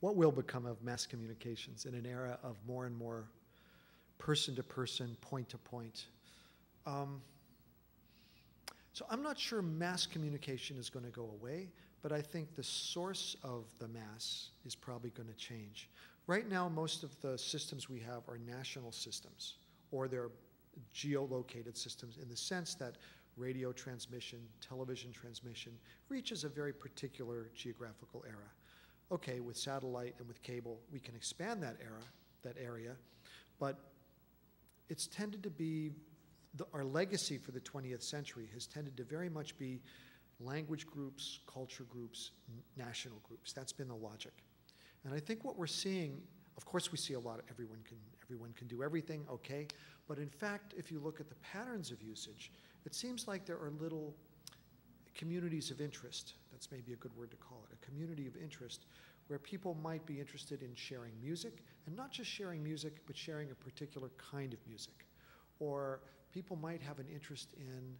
what will become of mass communications in an era of more and more person-to-person, point-to-point. So I'm not sure mass communication is going to go away, but I think the source of the mass is probably going to change. Right now, most of the systems we have are national systems, or they're geolocated systems in the sense that radio transmission, television transmission reaches a very particular geographical area. Okay, with satellite and with cable, we can expand that area, but it's tended to be, our legacy for the 20th century has tended to very much be language groups, culture groups, national groups. That's been the logic. And I think what we're seeing, of course we see a lot of everyone can do everything, okay, but in fact, if you look at the patterns of usage, it seems like there are little communities of interest, that's maybe a good word to call it, a community of interest where people might be interested in sharing music, and not just sharing music, but sharing a particular kind of music. Or people might have an interest in,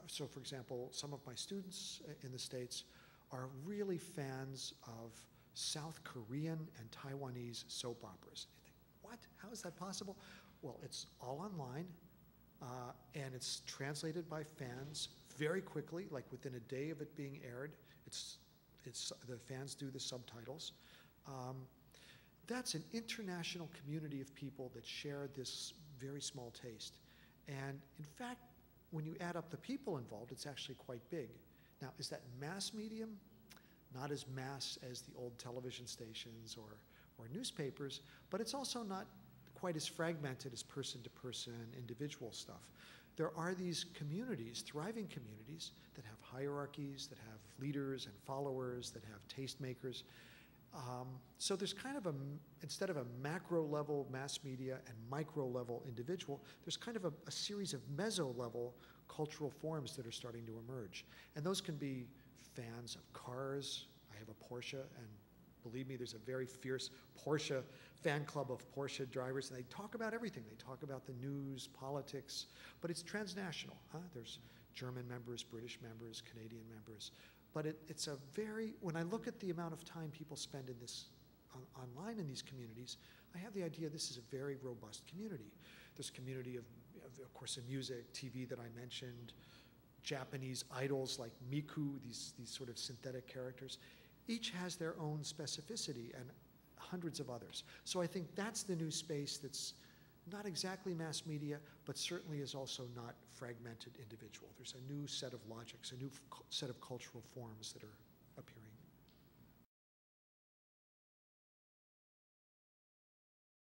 so for example, some of my students in the States are really fans of South Korean and Taiwanese soap operas. You think, what? How is that possible? Well, it's all online, and it's translated by fans very quickly, like within a day of it being aired. The fans do the subtitles. That's an international community of people that share this very small taste. And in fact, when you add up the people involved, it's actually quite big. Now, is that mass medium? Not as mass as the old television stations or newspapers, but it's also not quite as fragmented as person-to-person, individual stuff. There are these communities, thriving communities, that have hierarchies, that have leaders and followers, that have tastemakers. So there's kind of instead of a macro-level mass media and micro-level individual, there's kind of a series of meso-level cultural forms that are starting to emerge. And those can be fans of cars. I have a Porsche, and believe me, there's a very fierce Porsche fan club of Porsche drivers, and they talk about everything. They talk about the news, politics, but it's transnational. There's German members, British members, Canadian members. But it's a very, when I look at the amount of time people spend in this, online in these communities, I have the idea this is a very robust community. There's a community of course, in music, TV that I mentioned, Japanese idols like Miku, these sort of synthetic characters. Each has their own specificity and hundreds of others. So I think that's the new space that's not exactly mass media, but certainly is also not fragmented individual. There's a new set of logics, a new set of cultural forms that are